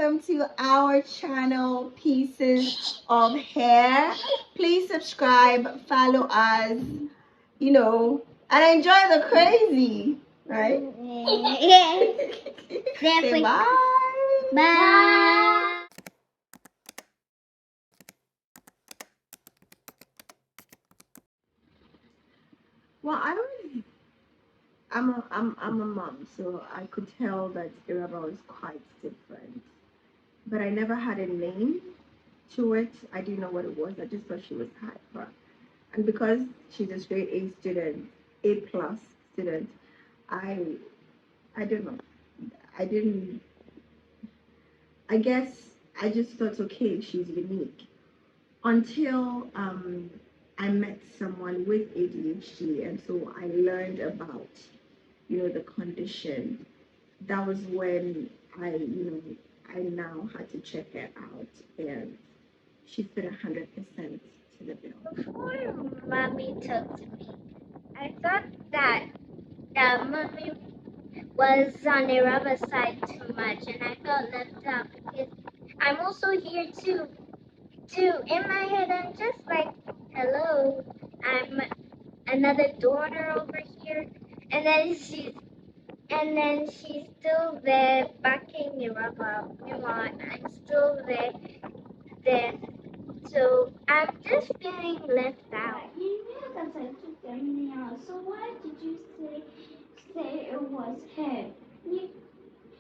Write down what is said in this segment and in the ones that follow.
welcome to our channel, Pieces of Hair. Please subscribe, follow us, and enjoy the crazy, right? Say bye. Bye. Well, I'm a mom, so I could tell that Iraba was quite different. But I never had a name to it. I didn't know what it was. I just thought she was hyper. And because she's a straight A student, A plus student, I I don't know. I didn't. I guess I just thought, okay, she's unique until I met someone with ADHD, and so I learned about the condition. That was when I now had to check her out, and she fit 100% to the bill. Before mommy talked to me, I thought that mommy was on the rubber side too much, and I felt left out because I'm also here too. In my head, I'm just like, hello, I'm another daughter over here, and then she's still there backing me up. I'm still there. So I'm just feeling left out. You knew that I took everything out, so why did you say it was her?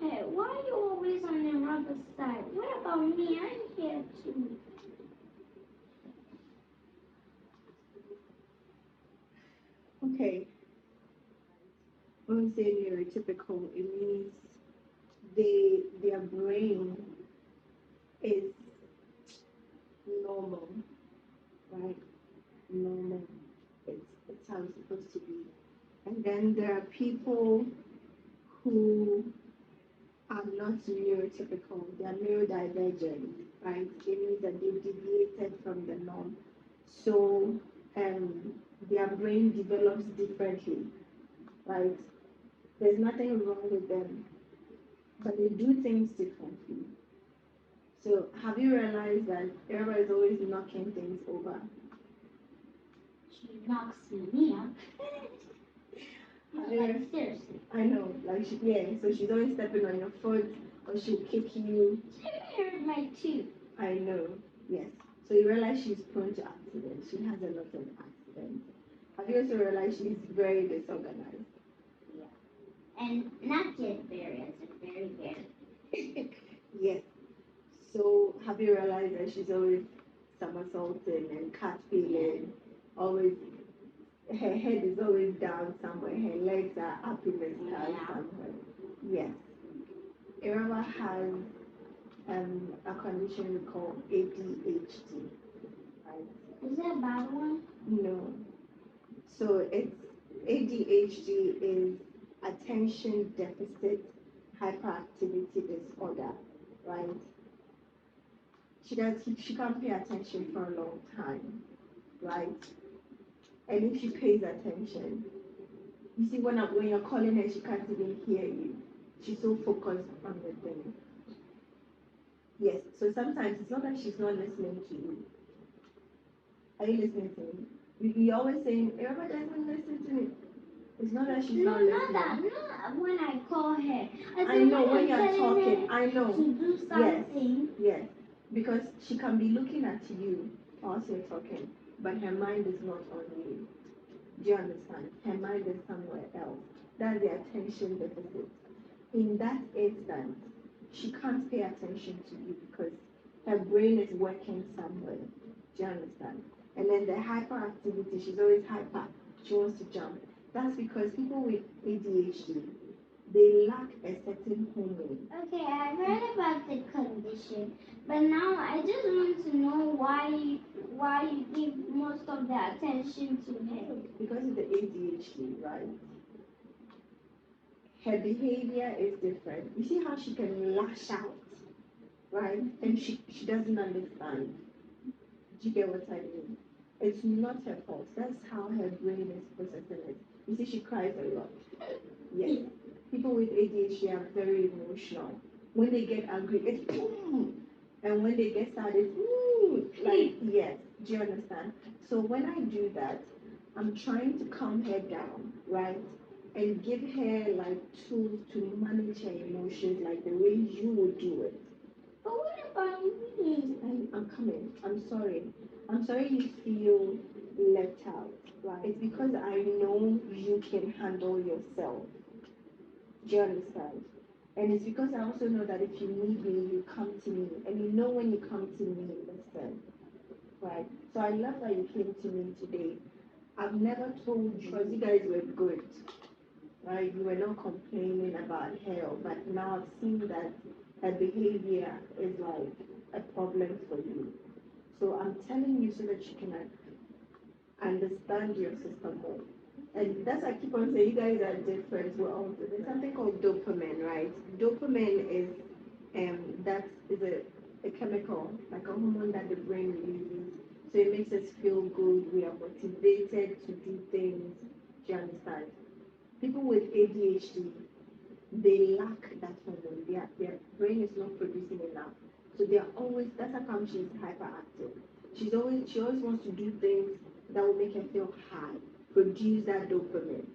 Hey, why are you always on the rubber side? What about me? I'm here too. Okay, when we say neurotypical, it means their brain is normal, right? Normal. It's how it's supposed to be. And then there are people who are not neurotypical, they are neurodivergent, right? It means that they deviated from the norm. So their brain develops differently, right? There's nothing wrong with them, but they do things differently. So have you realized that Eva is always knocking things over? She knocks me up. Like, seriously. I know, like so she's always stepping on your foot or she'll kick you. She hurt my tooth. I know, yes. So you realize she's prone to accidents. She has a lot of accidents. Have you also realized she's very disorganized? Yeah. And not just very, very. Yes. So have you realized that she's always somersaulting and cartwheeling, always her head is always down somewhere, her legs are up in the sky somewhere. Yes. Irama has a condition we call ADHD. Right? Is that a bad one? No. So it's ADHD is attention deficit hyperactivity disorder, right? She can't pay attention for a long time, right? And if she pays attention, you see when you're calling her, she can't even hear you. She's so focused on the thing. Yes, so sometimes it's not that she's not listening to you. Are you listening to me? You always saying, everybody doesn't listen to me. It's not that she's not listening. Not when I call her. I know when you're talking. I know. To do something. Yes. Because she can be looking at you whilst you're talking, but her mind is not on you. Do you understand? Her mind is somewhere else. That's the attention deficit. In that instance, she can't pay attention to you because her brain is working somewhere. Do you understand? And then the hyperactivity, she's always hyper. She wants to jump. That's because people with ADHD, they lack a certain hormone. Okay, I've heard about the condition, but now I just want to know why you give most of the attention to her. Because of the ADHD, right? Her behavior is different. You see how she can lash out, right? And she doesn't understand. Do you get what I mean? It's not her fault. That's how her brain is processing it. You see, she cries a lot. Yes. People with ADHD are very emotional. When they get angry, it's boom. And when they get sad, it's ooh. Like, yes. Do you understand? So when I do that, I'm trying to calm her down, right? And give her like tools to manage her emotions like the way you would do it. But what about me? I'm coming. I'm sorry. I'm sorry you feel left out. Right? It's because I know you can handle yourself. Do you understand? And it's because I also know that if you need me, you come to me. And you know when you come to me, listen. Right? So I love that you came to me today. I've never told you, because you guys were good. Right? You were not complaining about her, but now I've seen that her behavior is like a problem for you. So I'm telling you so that you can understand your system more. And that's why I keep on saying you guys are different. We're all there's something called dopamine, right? Dopamine is that is a chemical, like a hormone that the brain releases. So it makes us feel good. We are motivated to do things. Do you understand? People with ADHD, they lack that hormone. Their brain is not producing enough. So they're always that's how come she's hyperactive. She always wants to do things that will make her feel high, produce that dopamine,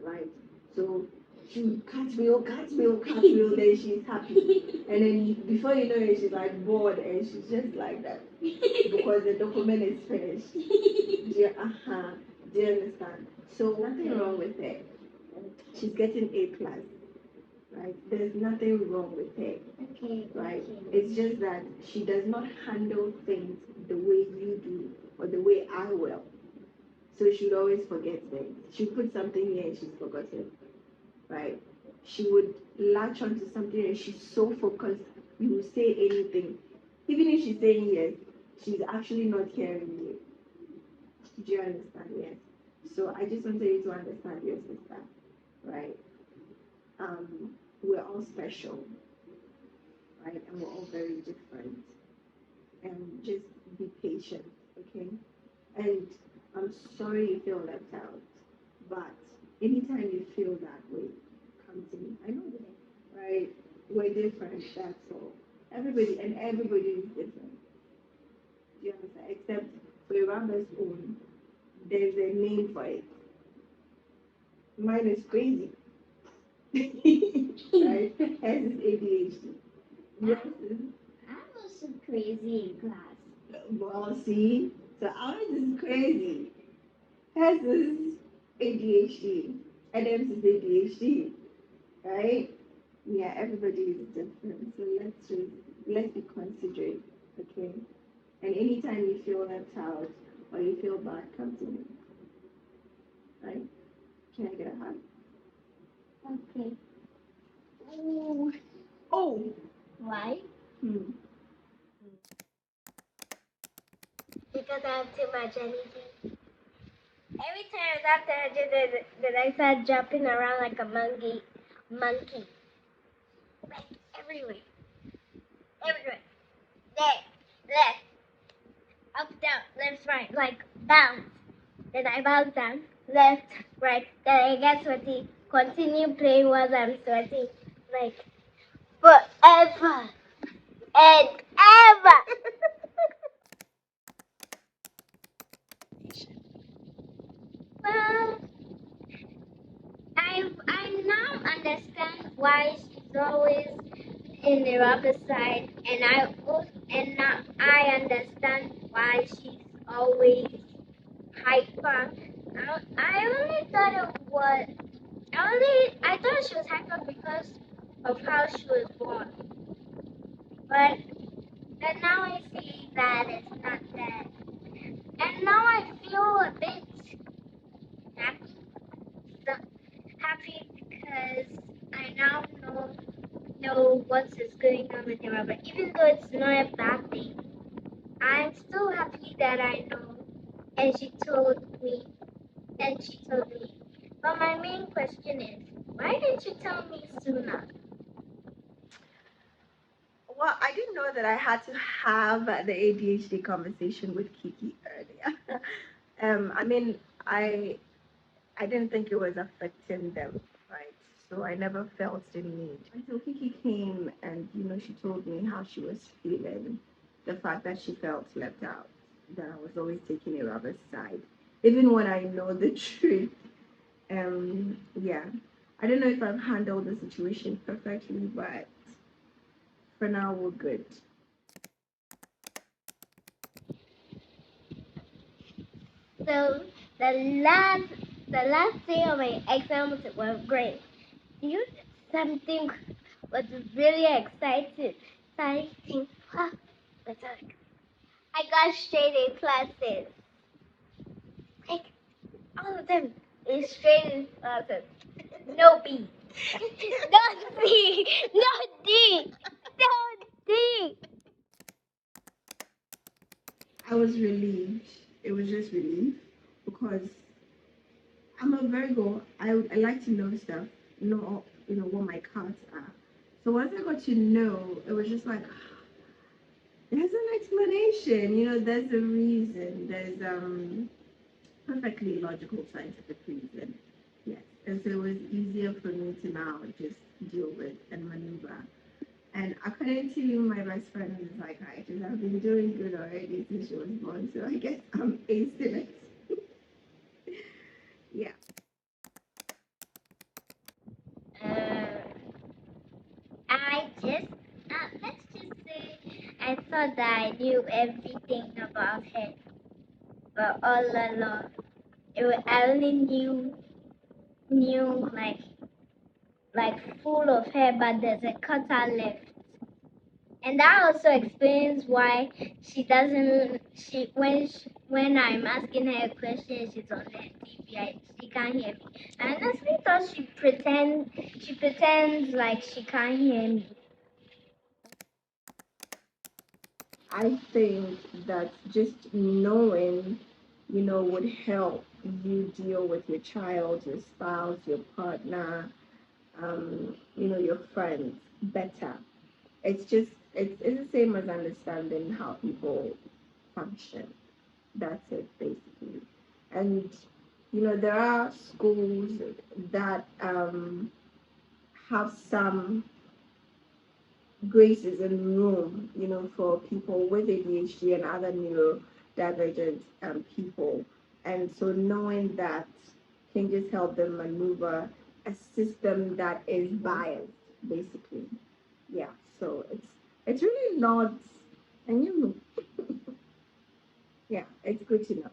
right? So she would catch me, then she's happy. And then before you know it, she's like bored and she's just like that. Because the dopamine is finished. Do you understand? So nothing wrong with her. She's getting A plus, right? There's nothing wrong with her, Okay. right? Okay. It's just that she does not handle things the way you do or the way I will. So she would always forget things. She would put something here and she's forgotten, right? She would latch onto something and she's so focused, you will say anything. Even if she's saying yes, she's actually not hearing you. Do you understand? Yes. So I just wanted you to understand your sister, right? We're all special, right? And we're all very different. And just be patient, okay? And I'm sorry you feel left out, but anytime you feel that way, come to me. I know that, right? We're different, that's all. Everybody is different. Do you understand? Except for Ramba's own, there's a name for it. Mine is crazy. Right? Hers is ADHD. Yours is I'm also crazy in class. well, see, so ours is crazy. Hers is ADHD. Adam's is ADHD, right? Yeah, everybody is different. So let's be considerate, okay? And anytime you feel left out or you feel bad, come to me, right? Can I get a hug? Okay. Oh, oh. Why? Hmm. Because I have too much energy. Every time after I do that, I start jumping around like a monkey, like everywhere, everywhere. There, left, up, down, left, right, like bounce. Then I bounce down, left, right. Then I get sweaty. Continue playing while I'm sweaty, like forever and ever. Well, I now understand why she's always in the rubber side, and now I understand why she's always hyper. I only thought it was I thought she was hyper because of how she was born, but then now I see that it's not that, and now I feel a bit happy, so happy because I now know what is going on with her, but even though it's not a bad thing, I'm still happy that I know, and she told me, But my main question is, why didn't you tell me sooner? Well, I didn't know that I had to have the ADHD conversation with Kiki earlier. I mean, I didn't think it was affecting them, right? So I never felt the need until Kiki came and she told me how she was feeling, the fact that she felt left out, that I was always taking a rubber side, even when I know the truth. Yeah, I don't know if I've handled the situation perfectly, but for now we're good. So the last the last day of my exams was great. You something was really excited. Exciting. I got straight A classes. Like all of them is straight A classes. No B. No C. No D. No D. I was relieved. It was just relief because I'm a Virgo. I like to know stuff, know what my cards are. So once I got to know, it was just like there's an explanation. There's a reason. There's perfectly logical scientific reason. Yes, and so it was easier for me to now just deal with and maneuver. And according to my best friend who's a psychiatrist, I've been doing good already since she was born. So I guess I'm acing it. Yeah. Uh, I just let's just say I thought that I knew everything about her, but all along I only knew like full of hair, but there's a cutter left. And that also explains why she doesn't. When I'm asking her a question, she's on the TV. She can't hear me. I honestly thought she pretends like she can't hear me. I think that just knowing, would help you deal with your child, your spouse, your partner, your friends better. It's the same as understanding how people function. That's it basically. And there are schools that have some graces and room, for people with ADHD and other neurodivergent people. And so knowing that can just help them maneuver a system that is biased, basically. Yeah. So it's really not, and yeah, it's good to know.